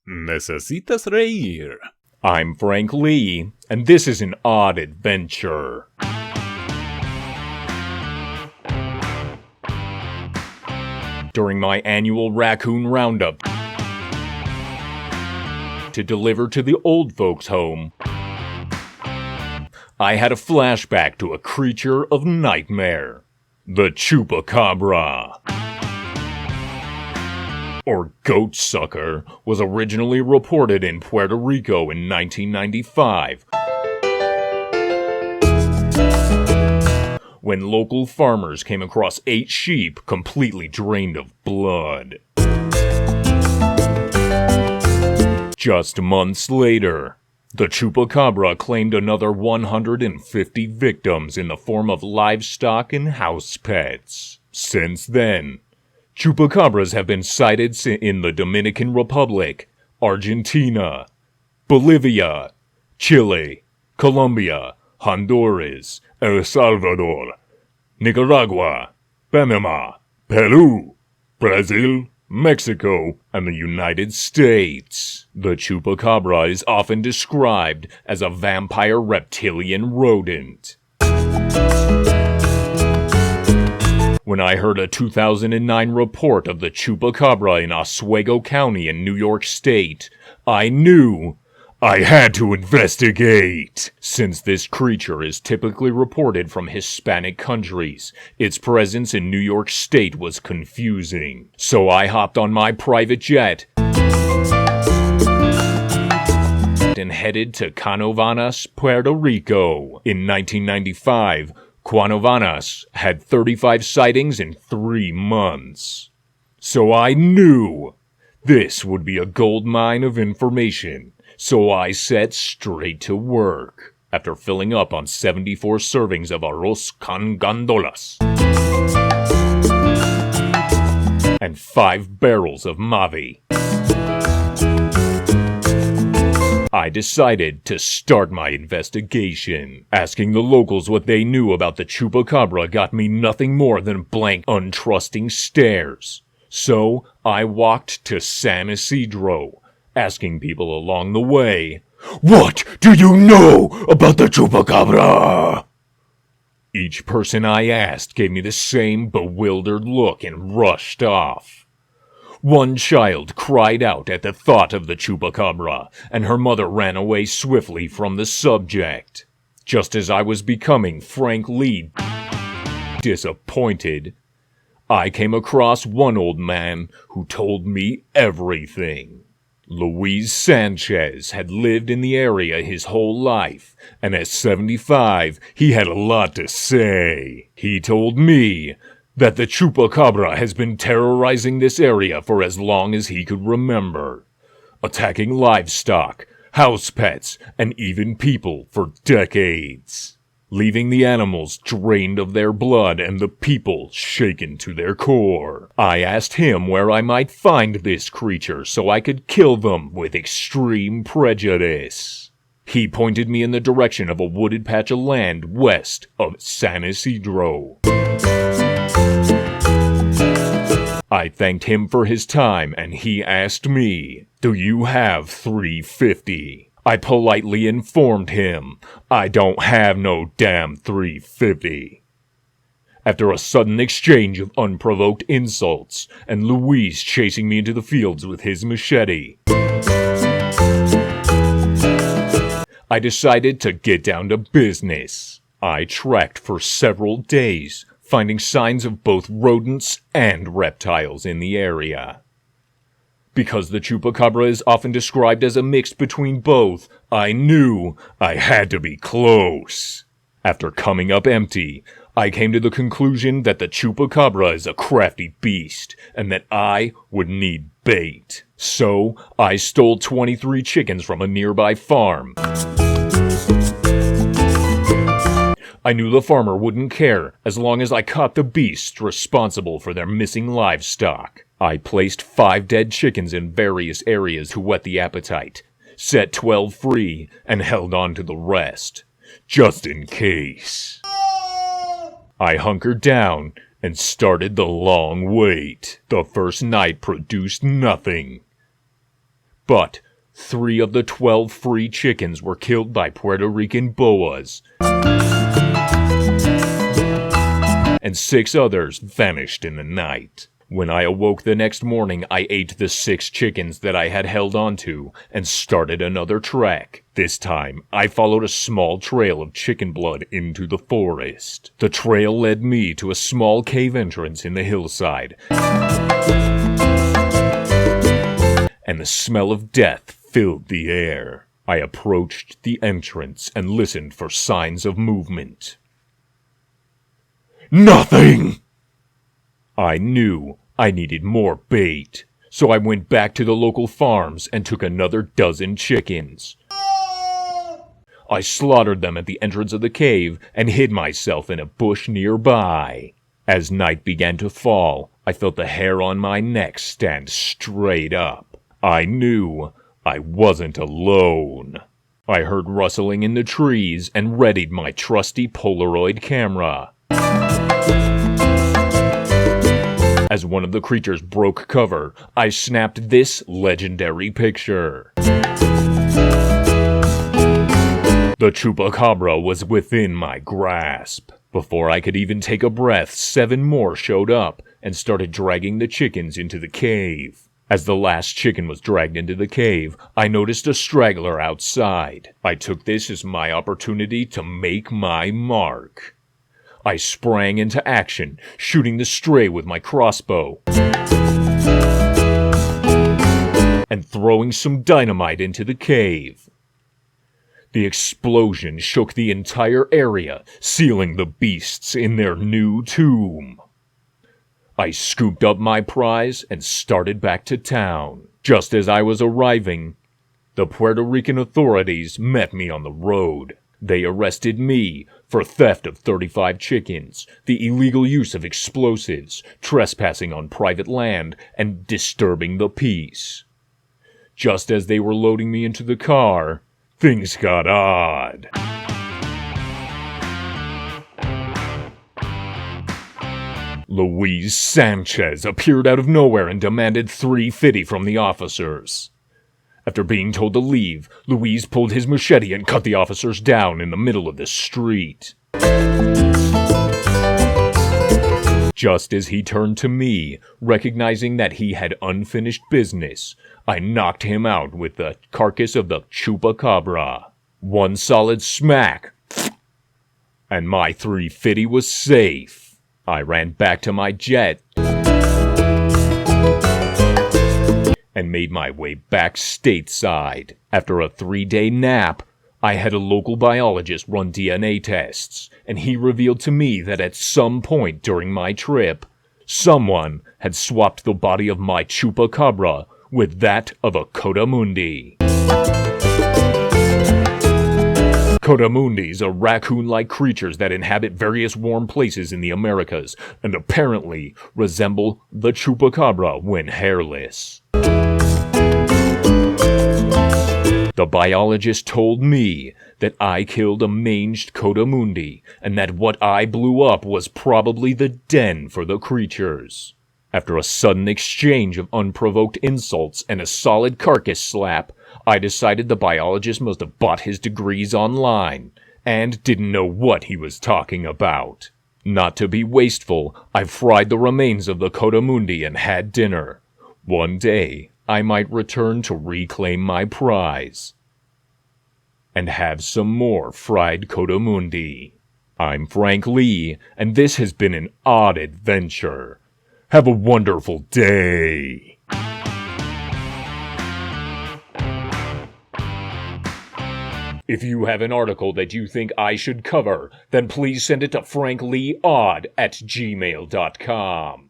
Necesitas reír. I'm Frank Lee, and this is an odd adventure. During my annual raccoon roundup to deliver to the old folks' home, I had a flashback to a creature of nightmare, the Chupacabra. Or goat sucker, was originally reported in Puerto Rico in 1995 when local farmers came across 8 sheep completely drained of blood. Just months later, the Chupacabra claimed another 150 victims in the form of livestock and house pets. Since then, Chupacabras have been sighted in the Dominican Republic, Argentina, Bolivia, Chile, Colombia, Honduras, El Salvador, Nicaragua, Panama, Peru, Brazil, Mexico, and the United States. The Chupacabra is often described as a vampire reptilian rodent. When I heard a 2009 report of the Chupacabra in Oswego County in New York State, I knew I had to investigate. Since this creature is typically reported from Hispanic countries, its presence in New York State was confusing. So I hopped on my private jet and headed to Canovanas, Puerto Rico. In 1995, Canovanas had 35 sightings in 3 months. So I knew this would be a gold mine of information. So I set straight to work, after filling up on 74 servings of arroz con gandolas and 5 barrels of mavi. I decided to start my investigation. Asking the locals what they knew about the Chupacabra got me nothing more than blank, untrusting stares. So I walked to San Isidro, asking people along the way, "What do you know about the Chupacabra?" Each person I asked gave me the same bewildered look and rushed off. One child cried out at the thought of the Chupacabra, and her mother ran away swiftly from the subject. Just as I was becoming Frank Lee disappointed, I came across one old man who told me everything. Luis Sanchez had lived in the area his whole life, and at 75, he had a lot to say. He told me that the Chupacabra has been terrorizing this area for as long as he could remember, attacking livestock, house pets, and even people for decades, leaving the animals drained of their blood and the people shaken to their core. I asked him where I might find this creature so I could kill them with extreme prejudice. He pointed me in the direction of a wooded patch of land west of San Isidro. I thanked him for his time, and he asked me, "Do you have 350? I politely informed him, "I don't have no damn 350. After a sudden exchange of unprovoked insults, and Luis chasing me into the fields with his machete, I decided to get down to business. I tracked for several days, finding signs of both rodents and reptiles in the area. Because the Chupacabra is often described as a mix between both, I knew I had to be close. After coming up empty, I came to the conclusion that the Chupacabra is a crafty beast, and that I would need bait. So, I stole 23 chickens from a nearby farm. I knew the farmer wouldn't care as long as I caught the beasts responsible for their missing livestock. I placed 5 dead chickens in various areas to whet the appetite, set 12 free, and held on to the rest, just in case. I hunkered down and started the long wait. The first night produced nothing. But 3 of the 12 free chickens were killed by Puerto Rican boas, and 6 others vanished in the night. When I awoke the next morning, I ate the 6 chickens that I had held onto and started another trek. This time, I followed a small trail of chicken blood into the forest. The trail led me to a small cave entrance in the hillside, and the smell of death filled the air. I approached the entrance and listened for signs of movement. Nothing! I knew I needed more bait, so I went back to the local farms and took another dozen chickens. I slaughtered them at the entrance of the cave and hid myself in a bush nearby. As night began to fall, I felt the hair on my neck stand straight up. I knew I wasn't alone. I heard rustling in the trees and readied my trusty Polaroid camera. As one of the creatures broke cover, I snapped this legendary picture. The Chupacabra was within my grasp. Before I could even take a breath, 7 more showed up and started dragging the chickens into the cave. As the last chicken was dragged into the cave, I noticed a straggler outside. I took this as my opportunity to make my mark. I sprang into action, shooting the stray with my crossbow and throwing some dynamite into the cave. The explosion shook the entire area, sealing the beasts in their new tomb. I scooped up my prize and started back to town. Just as I was arriving, the Puerto Rican authorities met me on the road. They arrested me for theft of 35 chickens, the illegal use of explosives, trespassing on private land, and disturbing the peace. Just as they were loading me into the car, things got odd. Louise Sanchez appeared out of nowhere and demanded $350 from the officers. After being told to leave, Louise pulled his machete and cut the officers down in the middle of the street. Just as he turned to me, recognizing that he had unfinished business, I knocked him out with the carcass of the Chupacabra. One solid smack, and my $350 was safe. I ran back to my jet and made my way back stateside. After a 3-day nap, I had a local biologist run DNA tests, and he revealed to me that at some point during my trip, someone had swapped the body of my Chupacabra with that of a Coatimundi. Coatimundis are raccoon-like creatures that inhabit various warm places in the Americas and apparently resemble the Chupacabra when hairless. The biologist told me that I killed a manged Coatimundi and that what I blew up was probably the den for the creatures. After a sudden exchange of unprovoked insults and a solid carcass slap, I decided the biologist must have bought his degrees online and didn't know what he was talking about. Not to be wasteful, I fried the remains of the Coatimundi and had dinner. One day, I might return to reclaim my prize and have some more fried Coatimundi. I'm Frank Lee, and this has been an odd adventure. Have a wonderful day. If you have an article that you think I should cover, then please send it to frankleeodd@gmail.com.